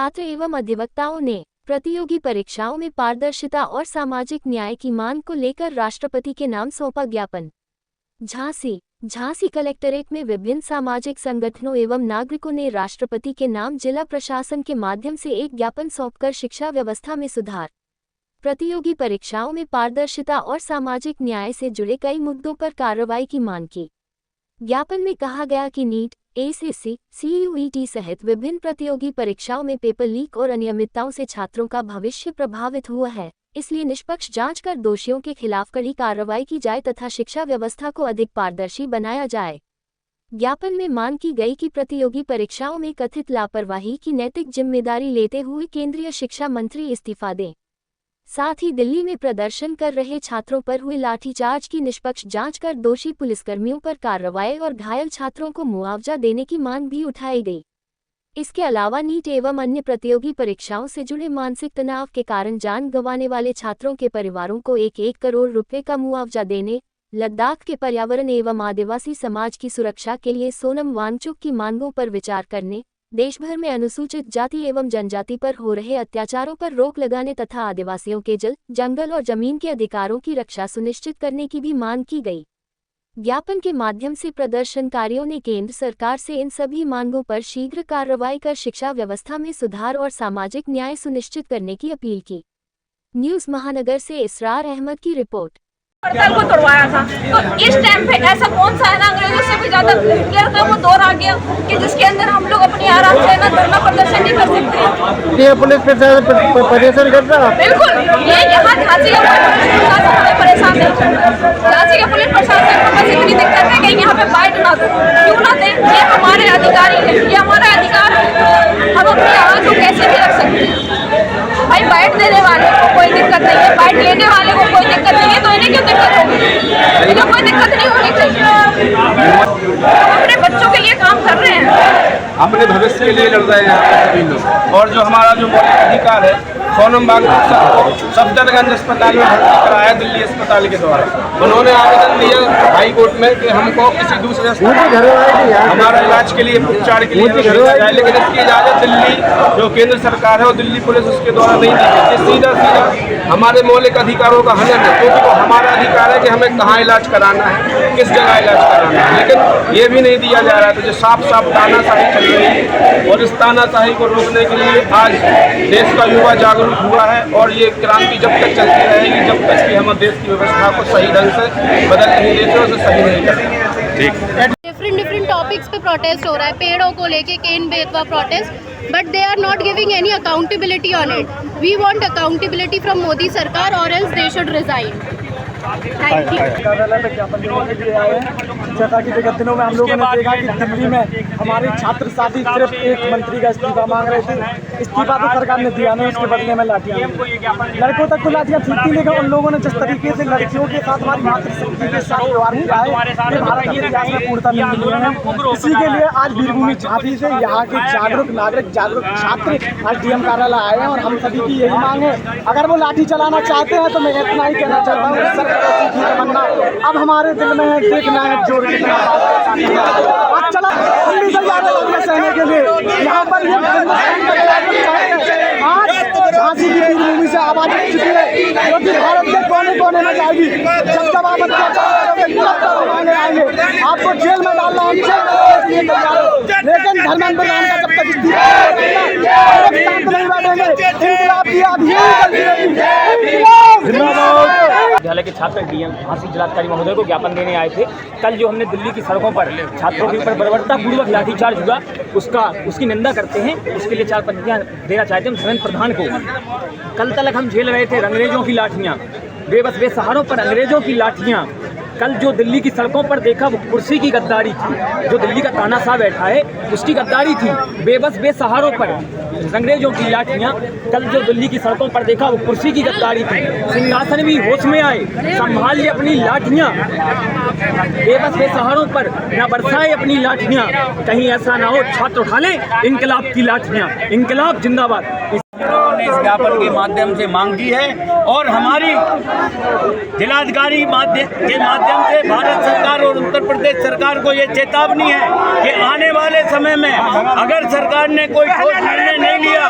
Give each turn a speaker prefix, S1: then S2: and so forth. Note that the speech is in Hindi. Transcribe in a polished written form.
S1: छात्र एवं अधिवक्ताओं ने प्रतियोगी परीक्षाओं में पारदर्शिता और सामाजिक न्याय की मांग को लेकर राष्ट्रपति के नाम सौंपा ज्ञापन। झांसी कलेक्टरेट में विभिन्न सामाजिक संगठनों एवं नागरिकों ने राष्ट्रपति के नाम जिला प्रशासन के माध्यम से एक ज्ञापन सौंपकर शिक्षा व्यवस्था में सुधार, प्रतियोगी परीक्षाओं में पारदर्शिता और सामाजिक न्याय से जुड़े कई मुद्दों पर कार्रवाई की मांग की। ज्ञापन में कहा गया कि नीट, एसएससी, सीयूईटी सहित विभिन्न प्रतियोगी परीक्षाओं में पेपर लीक और अनियमितताओं से छात्रों का भविष्य प्रभावित हुआ है, इसलिए निष्पक्ष जांच कर दोषियों के खिलाफ कड़ी कार्रवाई की जाए तथा शिक्षा व्यवस्था को अधिक पारदर्शी बनाया जाए। ज्ञापन में मांग की गई कि प्रतियोगी परीक्षाओं में कथित लापरवाही की नैतिक जिम्मेदारी लेते हुए केंद्रीय शिक्षा मंत्री इस्तीफा दें। साथ ही दिल्ली में प्रदर्शन कर रहे छात्रों पर हुए लाठीचार्ज की निष्पक्ष जांच कर दोषी पुलिसकर्मियों पर कार्रवाई और घायल छात्रों को मुआवजा देने की मांग भी उठाई गई। इसके अलावा नीट एवं अन्य प्रतियोगी परीक्षाओं से जुड़े मानसिक तनाव के कारण जान गंवाने वाले छात्रों के परिवारों को 1-1 करोड़ रुपए का मुआवजा देने, लद्दाख के पर्यावरण एवं आदिवासी समाज की सुरक्षा के लिए सोनम वांगचुक की मांगों पर विचार करने, देश भर में अनुसूचित जाति एवं जनजाति पर हो रहे अत्याचारों पर रोक लगाने तथा आदिवासियों के जल, जंगल और जमीन के अधिकारों की रक्षा सुनिश्चित करने की भी मांग की गई। ज्ञापन के माध्यम से प्रदर्शनकारियों ने केंद्र सरकार से इन सभी मांगों पर शीघ्र कार्रवाई कर शिक्षा व्यवस्था में सुधार और सामाजिक न्याय सुनिश्चित करने की अपील की। न्यूज़ महानगर से इसरार अहमद की रिपोर्ट।
S2: हड़ताल को तोड़वाया था, तो इस टाइम पे ऐसा कौन सा है ना अंग्रेजों से भी ज्यादा क्लियर था वो दौर आ गया कि जिसके अंदर हम लोग अपनी आराम से ना धरना प्रदर्शन नहीं कर सकते।
S3: ये पुलिस प्रदर्शन कर रहा है।
S2: बिल्कुल, ये यहाँ झांसी का परेशान है। झांसी के पुलिस प्रशासन को बस इतनी दिक्कत है कि यहाँ पे बाइट ना दो, क्यों ना दे, ये हमारे अधिकारी है, ये हमारा अधिकार है, हम अपनी आवाज को कैसे भी रख सकते हैं। भाई बाइट देने वाले को कोई दिक्कत नहीं है, बाइट लेने वाले को कोई दिक्कत नहीं है, तो इन्हें क्यों दिक्कत होगी? इन्हें कोई दिक्कत नहीं होनी चाहिए। हम अपने बच्चों के लिए काम कर रहे हैं,
S4: अपने भविष्य के लिए लड़ रहे हैं सभी लोग। और जो हमारा जो मौलिक अधिकार है, सोनम वांगचुक सफदरगंज अस्पताल में भर्ती कराया दिल्ली अस्पताल के द्वारा। उन्होंने आवेदन दिया हाई कोर्ट में कि हमको किसी दूसरे हमारा इलाज के लिए, उपचार के लिए भेजा जाए, लेकिन इसकी इजाज़त दिल्ली जो केंद्र सरकार है और दिल्ली पुलिस उसके द्वारा नहीं दी गई। सीधा हमारे मौलिक अधिकारों का हनन है, क्योंकि वो हमारा अधिकार है कि हमें कहाँ इलाज कराना है, किस जगह इलाज कराना है, लेकिन ये भी नहीं दिया जा रहा है। तो जो साफ साफ तानाशाही चल रही है और इस तानाशाही को रोकने के लिए आज देश का युवा जागरूक हुआ है और ये क्रांति जब तक चलती रहेगी जब तक कि हम देश की व्यवस्था को सही ढंग से बदल नहीं देते, उसे सही नहीं करते।
S5: डिफरेंट टॉपिक्स पे प्रोटेस्ट हो रहा है, पेड़ों को लेके Ken Betwa protest, but they are not giving any accountability on it. We want accountability from Modi सरकार और एल्स दे शुड रिजाइन।
S3: कार्यालय में ज्ञापन देने के लिए आए हैं। जैसा कि विगत दिनों में हम लोगों ने देखा कि दिल्ली में हमारे छात्र साथी सिर्फ एक मंत्री का इस्तीफा मांग रहे थे। इस्तीफा तो सरकार ने दिया नहीं, उसके बदले में लाठियाँ, लड़कों तक तो लाठियाँ ठीक थी, लेकिन उन लोगों ने जिस तरीके से लड़कियों के साथ हमारी मातृशक्ति के साथ व्यवहार किया है, ये भारत के इतिहास में पूर्णता नहीं मिली है। इसी के लिए आज वीरभूमि झांसी से यहाँ के जागरूक नागरिक, जागरूक छात्र आज डीएम कार्यालय आए हैं और हम सभी की यही मांग है, अगर वो लाठी चलाना चाहते हैं तो मैं इतना ही कहना चाहता हूँ, तमन्ना अब हमारे दिल में है, देखना है जोर के आज चला दिल्ली से जाने वाले सहने के लिए यहाँ पर आज झांसी की वीरभूमि से आवाज उठ चुकी है, जो कि भारत के कोने कोने में जाएगी। जब जब आप अत्याचार आएंगे, आपको जेल में डालना हम लेकिन धर्मेंद्र प्रधान का जब तक इस्तीफा नहीं बैठेंगे, इंकलाब की
S6: विद्यालय के छात्र डीएम झांसी जिलाधिकारी महोदय को ज्ञापन देने आए थे। कल जो हमने दिल्ली की सड़कों पर छात्रों के ऊपर बर्बरतापूर्वक लाठीचार्ज हुआ उसकी निंदा करते हैं, उसके लिए 4 पंक्तियां देना चाहते हैं धर्मेंद्र प्रधान को। कल तक हम झेल रहे थे अंग्रेजों की लाठियाँ, बेबस बेसहारों पर अंग्रेजों की लाठियाँ। कल जो दिल्ली की सड़कों पर देखा वो कुर्सी की गद्दारी थी, जो दिल्ली का तानाशाह बैठा है उसकी गद्दारी थी, बेबस बेसहारों पर अंग्रेजों की लाठियाँ। कल जो दिल्ली की सड़कों पर देखा वो कुर्सी की गद्दारी थी। सिंहासन भी होश में आए, संभाल लिए अपनी लाठियाँ, बेबस बेसहारों पर न बरसाए अपनी लाठियाँ। कहीं ऐसा ना हो छात्र उठा लें इनकलाब की लाठियाँ। इनकलाब जिंदाबाद।
S7: ने इस ज्ञापन के माध्यम से मांग की है और हमारी जिलाधिकारी के माध्यम से भारत सरकार और उत्तर प्रदेश सरकार को ये चेतावनी है कि आने वाले समय में अगर सरकार ने कोई ठोस निर्णय नहीं लिया